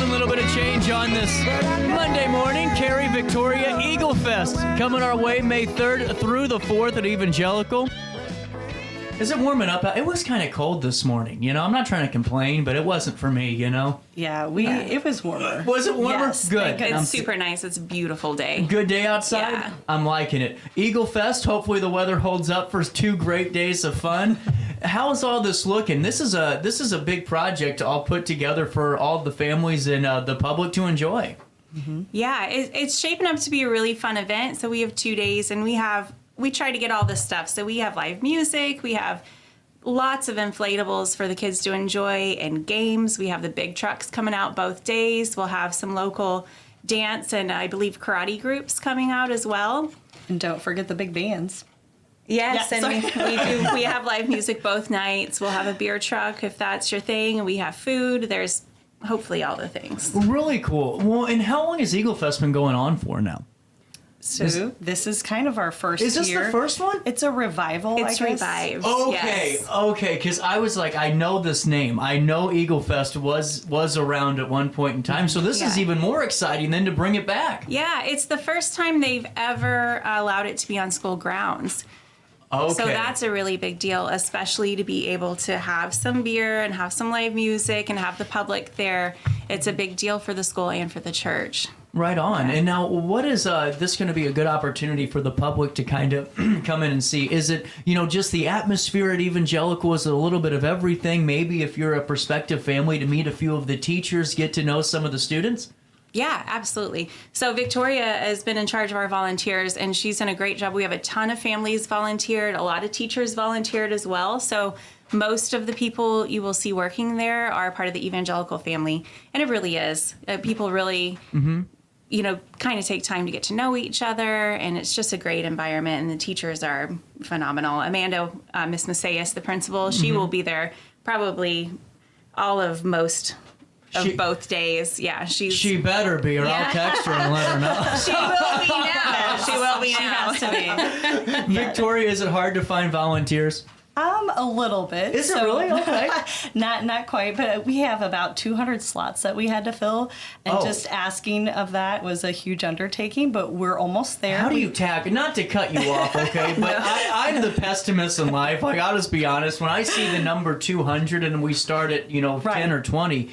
A little bit of change on this Monday morning. Keri, Victoria, Eaglefest coming our way May 3rd through the 4th at Evangelical. Is it warming up? It was kind of cold this morning, you know. I'm not trying to complain, but it wasn't for me, you know. Yeah, it was warmer. Was it warmer? Yes, Good. It's super nice. It's a beautiful day. Good day outside? Yeah. I'm liking it. Eaglefest, hopefully the weather holds up for 2 great days of fun. How's all this looking? This is a big project all put together for all the families and the public to enjoy. Mm-hmm. Yeah, it's shaping up to be a really fun event. So we have 2 days, and we try to get all this stuff. So we have live music, we have lots of inflatables for the kids to enjoy, and games. We have the big trucks coming out both days. We'll have some local dance and I believe karate groups coming out as well. And don't forget the big bands. Yes, Yeah, and we have live music both nights. We'll have a beer truck if that's your thing, and we have food. There's hopefully all the things. Really cool. Well, and how long has Eaglefest been going on for now? So this is kind of our first year. Is this the first one? It's a revival, It's I guess. revived. Okay, yes. okay, because I was like, I know this name. I know Eaglefest was around at one point in time, so this is Yeah. even more exciting than to bring it back. Yeah, it's the first time they've ever allowed it to be on school grounds. Okay. So that's a really big deal, especially to be able to have some beer and have some live music and have the public there. It's a big deal for the school and for the church. Right on. And now, what is this going to be a good opportunity for the public to kind of come in and see? Is it, just the atmosphere at Evangelical? Is it a little bit of everything? Maybe if you're a prospective family, to meet a few of the teachers, get to know some of the students? Yeah, absolutely. So Victoria has been in charge of our volunteers, and she's done a great job. We have a ton of families volunteered, a lot of teachers volunteered as well. So most of the people you will see working there are part of the Evangelical family, and it really is. People really, kind of take time to get to know each other, and it's just a great environment, and the teachers are phenomenal. Amanda, Miss Macias, the principal, she will be there probably all of both days. Yeah, She better be, or I'll text her and let her know. She will be now. She will be now. Has to be. Victoria, is it hard to find volunteers? A little bit. Is it really? Okay. Not quite, but we have about 200 slots that we had to fill, and just asking of that was a huge undertaking, but we're almost there. How do you tackle, not to cut you off, okay, but I'm the pessimist in life. Like, I'll just be honest, when I see the number 200 and we start at, 10 or 20,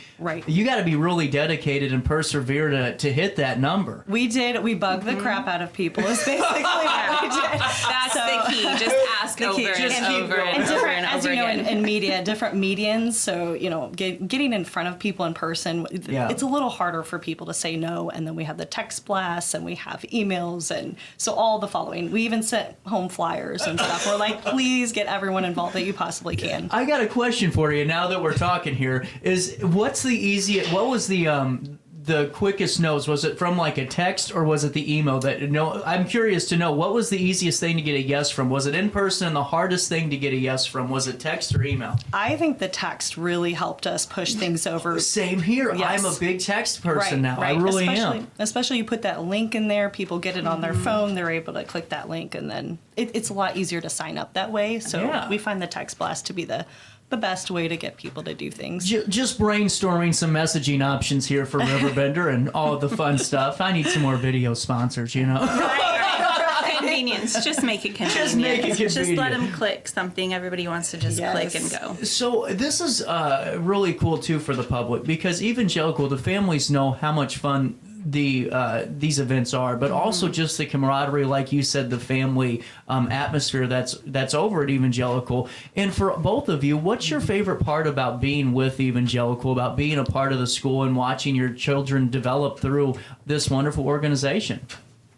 you got to be really dedicated and persevere to hit that number. We bugged the crap out of people, is basically what we did. That's the key. Just ask over and over and over again. In media, different medians, so, getting in front of people in person, it's a little harder for people to say no, and then we have the text blasts, and we have emails, and so all the following. We even sent home flyers and stuff. We're like, please get everyone involved that you possibly can. I got a question for you now that we're talking here, what was the quickest no's? Was it from like a text or was it the email? I'm curious to know, what was the easiest thing to get a yes from? Was it in person, and the hardest thing to get a yes from? Was it text or email? I think the text really helped us push things over. Same here. Yes. I'm a big text person now. I really am. Especially you put that link in there, people get it on their phone, they're able to click that link, and then it's a lot easier to sign up that way. So we find the text blast to be the best way to get people to do things. Just brainstorming some messaging options here for RiverBender and all the fun stuff. I need some more video sponsors, Right. Convenience. Just make it convenient. Just make it convenient. Just let them click something. Everybody wants to just click and go. So this is really cool, too, for the public, because Evangelical, the families know how much fun these events are, but also just the camaraderie, like you said, the family atmosphere that's over at Evangelical. And for both of you, what's your favorite part about being with Evangelical, about being a part of the school and watching your children develop through this wonderful organization?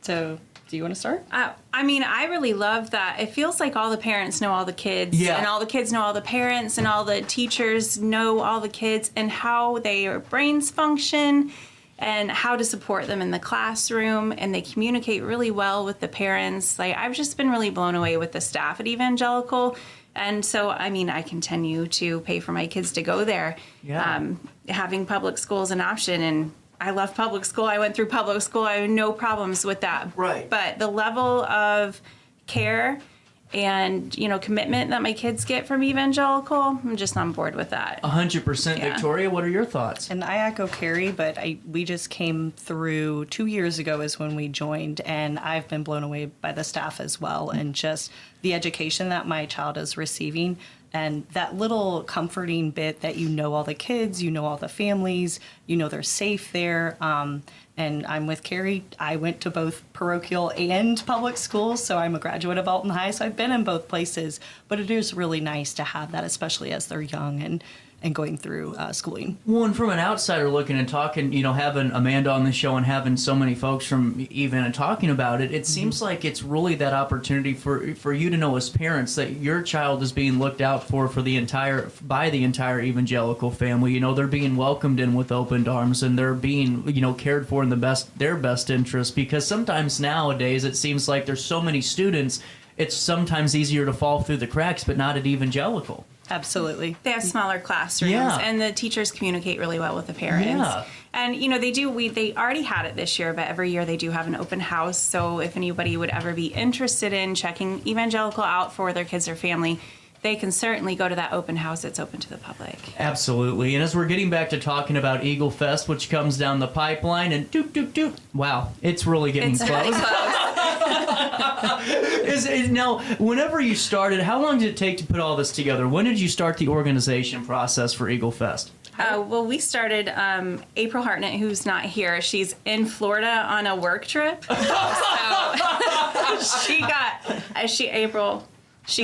So, do you want to start? I really love that. It feels like all the parents know all the kids, and all the kids know all the parents, and all the teachers know all the kids, and how their brains function, and how to support them in the classroom, and they communicate really well with the parents. I've just been really blown away with the staff at Evangelical, and so I continue to pay for my kids to go there. Having public school is an option, and I love public school. I went through public school. I have no problems with that. Right. But the level of care and, commitment that my kids get from Evangelical, I'm just on board with that. 100%. Yeah. Victoria, what are your thoughts? And I echo Keri, but we just came through 2 years ago is when we joined, and I've been blown away by the staff as well, and just the education that my child is receiving, and that little comforting bit that all the kids, all the families, they're safe there. And I'm with Keri. I went to both parochial and public schools, so I'm a graduate of Alton High, so I've been in both places. But it is really nice to have that, especially as they're young and going through schooling. Well, and from an outsider looking and talking, having Amanda on the show and having so many folks from even and talking about it, it seems like it's really that opportunity for you to know as parents that your child is being looked out for by the entire evangelical family. They're being welcomed in with open arms, and they're being, cared for in their best interest, because sometimes nowadays it seems like there's so many students, it's sometimes easier to fall through the cracks, but not at Evangelical. Absolutely. They have smaller classrooms, and the teachers communicate really well with the parents. Yeah. And, they already had it this year, but every year they do have an open house. So if anybody would ever be interested in checking Evangelical out for their kids or family, they can certainly go to that open house. It's open to the public. Absolutely. And as we're getting back to talking about Eaglefest, which comes down the pipeline, and doot, doot, doot. Wow, it's really getting close. Really close. Now, whenever you started, how long did it take to put all this together? When did you start the organization process for Eaglefest? Well, we started, April Hartnett, who's not here, she's in Florida on a work trip. So she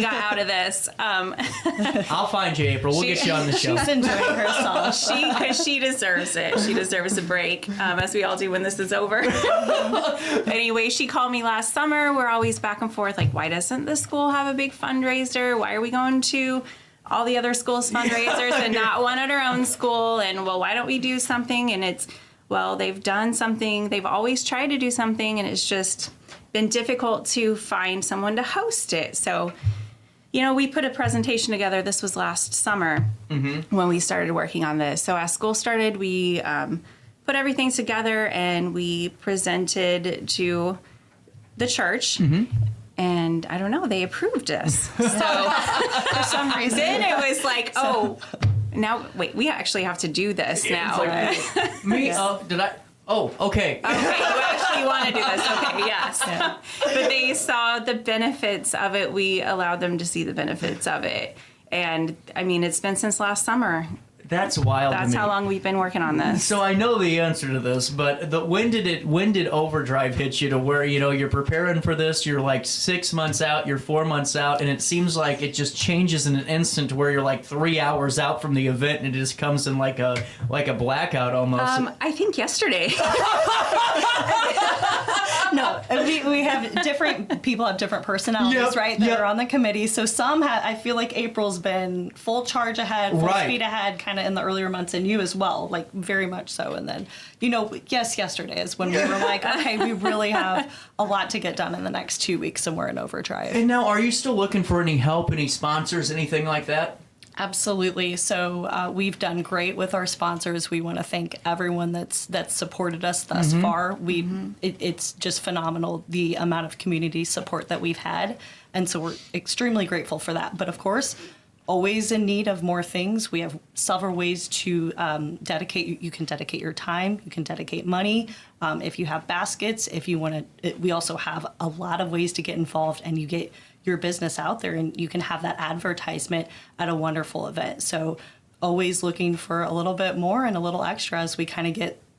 got out of this. I'll find you, April. We'll get you on the show. She's enjoying herself. Because she deserves it. She deserves a break, as we all do when this is over. Anyway, she called me last summer. We're always back and forth, like, why doesn't the school have a big fundraiser? Why are we going to all the other schools' fundraisers and not one at our own school? And, well, why don't we do something? And they've done something. They've always tried to do something, and it's just been difficult to find someone to host it. So, we put a presentation together. This was last summer when we started working on this. So as school started, we put everything together and we presented to the church. And I don't know, they approved us. So For some reason. then it was like, now, wait, we actually have to do this now. Did I? Oh, okay. Okay, you actually want to do this. Okay, yes. Yeah. But they saw the benefits of it. We allowed them to see the benefits of it. And, it's been since last summer. That's wild. That's how long we've been working on this. So I know the answer to this, but when did overdrive hit you to where you're preparing for this? You're like 6 months out, you're 4 months out, and it seems like it just changes in an instant to where you're like 3 hours out from the event, and it just comes in like a blackout almost. I think yesterday. No, we have people have different personalities, right? That are on the committee. So some I feel like April's been full charge ahead, full speed ahead, kind of in the earlier months, and you as well, like very much so. And then, yesterday is when we were like, okay, we really have a lot to get done in the next 2 weeks, and we're in overdrive. And now, are you still looking for any help, any sponsors, anything like that? Absolutely. So we've done great with our sponsors. We want to thank everyone that's supported us thus far. It's just phenomenal, the amount of community support that we've had. And so we're extremely grateful for that. But of course, always in need of more things. We have several ways to dedicate. You can dedicate your time. You can dedicate money. If you have baskets, if you want to, we also have a lot of ways to get involved, and you get your business out there, and you can have that advertisement at a wonderful event. So always looking for a little bit more and a little extra as we kind of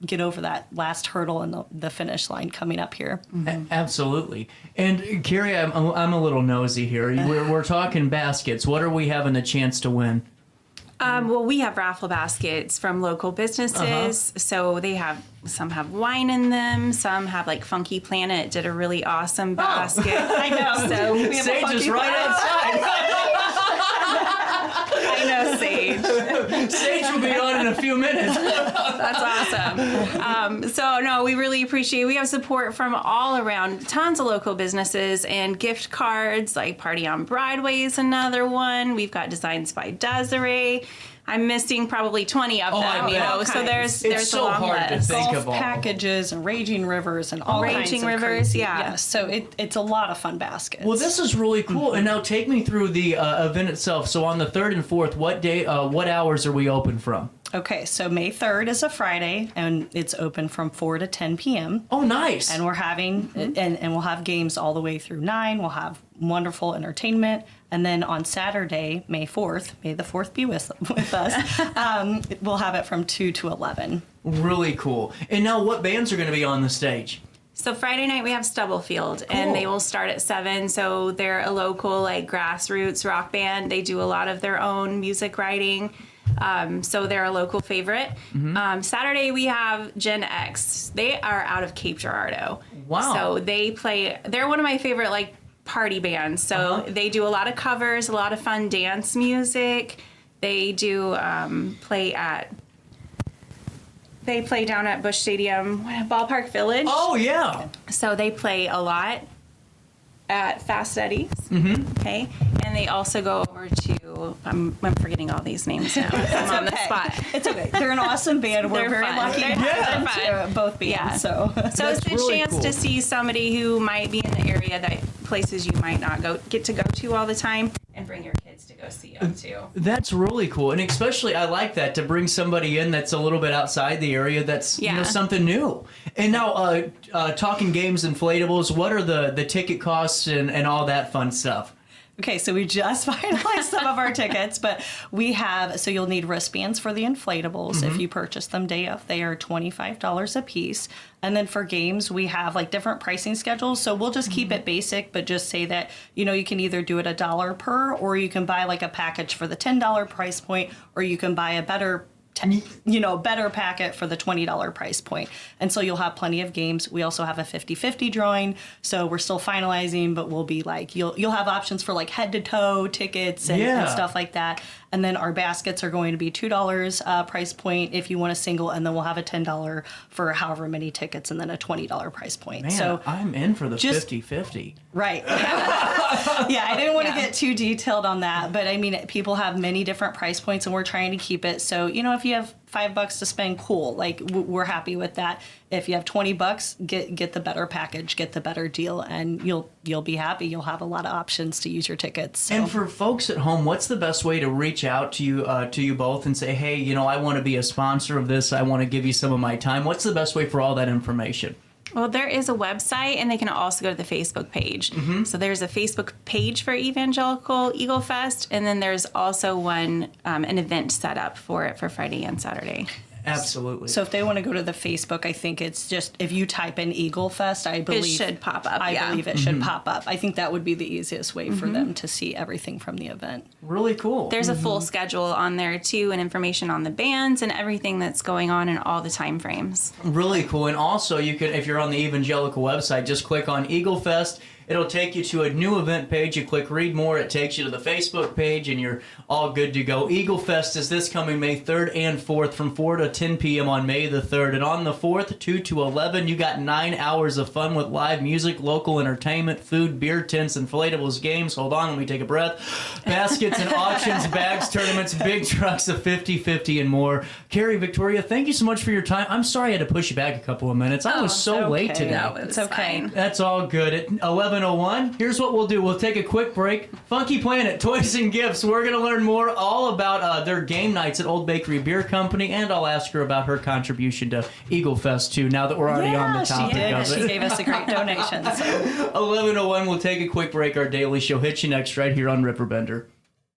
get over that last hurdle and the finish line coming up here. Absolutely. And Keri, I'm a little nosy here. We're talking baskets. What are we having a chance to win? Well, we have raffle baskets from local businesses. So some have wine in them. Some have like Funky Planet did a really awesome basket. I know. So we have Sage is right outside. I know Sage. Sage will be on in a few minutes. That's awesome. So no, we really appreciate. We have support from all around, tons of local businesses and gift cards. Like Party on Broadway is another one. We've got Designs by Desiree. I'm missing probably 20 of Oh, I them, you bet. know. So there's a so long hard to list. think Golf of all. packages and raging rivers and all kinds Raging of rivers, crazy. yeah. Yes, so it's a lot of fun baskets. Well, this is really cool. And now take me through the event itself. So on the 3rd and 4th, what day, what hours are we open from? Okay, so May 3rd is a Friday, and it's open from 4 to 10 p.m. Oh, nice. And we're having, and we'll have games all the way through 9. We'll have wonderful entertainment. And then on Saturday, May 4th, may the 4th be with us, we'll have it from 2 to 11. Really cool. And now what bands are going to be on the stage? So Friday night we have Stubblefield, and they will start at 7. So they're a local, like, grassroots rock band. They do a lot of their own music writing. So they're a local favorite. Saturday we have Gen X. They are out of Cape Girardeau. Wow. So they're one of my favorite, like, party bands. So they do a lot of covers, a lot of fun dance music. They do play down at Busch Stadium, Ballpark Village. Oh, yeah. So they play a lot at Fast Eddie's. Okay. And they also go over to, I'm forgetting all these names now. I'm on the spot. It's okay. They're an awesome band. We're They're very fun. lucky to They're have fun. them to both be Yeah. in. So So it's That's a good really chance cool. to see somebody who might be in the area that places you might not get to go to all the time, and bring your kids to go see them too. That's really cool. And especially I like that, to bring somebody in that's a little bit outside the area that's Yeah. something new. And now talking games, inflatables, what are the ticket costs and all that fun stuff? Okay, so we just finalized some of our tickets, but we have, so you'll need wristbands for the inflatables. If you purchase them day of, they are $25 a piece. And then for games, we have like different pricing schedules. So we'll just keep it basic, but just say that, you can either do it $1 per, or you can buy like a package for the $10 price point, or you can buy a better better packet for the $20 price point. And so you'll have plenty of games. We also have a 50-50 drawing. So we're still finalizing, but we'll be like, you'll have options for like head to toe tickets and stuff like that. And then our baskets are going to be $2 price point if you want a single, and then we'll have a $10 for however many tickets, and then a $20 price point. Man, so I'm in for the just- 50-50. Right. Yeah, I didn't want to get too detailed on that, but I mean, people have many different price points, and we're trying to keep it so, if you have $5 to spend, cool. Like, we're happy with that. If you have $20, get the better package, get the better deal, and you'll be happy. You'll have a lot of options to use your tickets. So. And for folks at home, what's the best way to reach out to you both and say, hey, I want to be a sponsor of this. I want to give you some of my time. What's the best way for all that information? Well, there is a website, and they can also go to the Facebook page. So there's a Facebook page for Evangelical Eaglefest, and then there's also one, an event set up for it for Friday and Saturday. Absolutely. So if they want to go to the Facebook, I think it's just, if you type in Eaglefest, I believe It should pop up. I believe it should pop up. I think that would be the easiest way for them to see everything from the event. Really cool. There's a full schedule on there too, and information on the bands and everything that's going on and all the time frames. Really cool. And also, you can, if you're on the Evangelical website, just click on Eaglefest. It'll take you to a new event page. You click read more. It takes you to the Facebook page, and you're all good to go. Eaglefest is this coming May 3rd and 4th from 4 to 10 p.m. on May the 3rd. And on the 4th, 2 to 11, you got 9 hours of fun with live music, local entertainment, food, beer tents, inflatables, games. Hold on, let me take a breath. Baskets and auctions, bags, tournaments, big trucks of 50-50 and more. Keri, Victoria, thank you so much for your time. I'm sorry I had to push you back a couple of minutes. I was so late today. No, It's okay. fine. That's all good. At 11:01, here's what we'll do. We'll take a quick break. Funky Planet, Toys and Gifts. We're going to learn more all about their game nights at Old Bakery Beer Company, and I'll ask her about her contribution to Eaglefest, too, now that we're already on the topic of She it. gave us a great donation. So. 11:01, we'll take a quick break. Our daily show hits you next right here on RiverBender.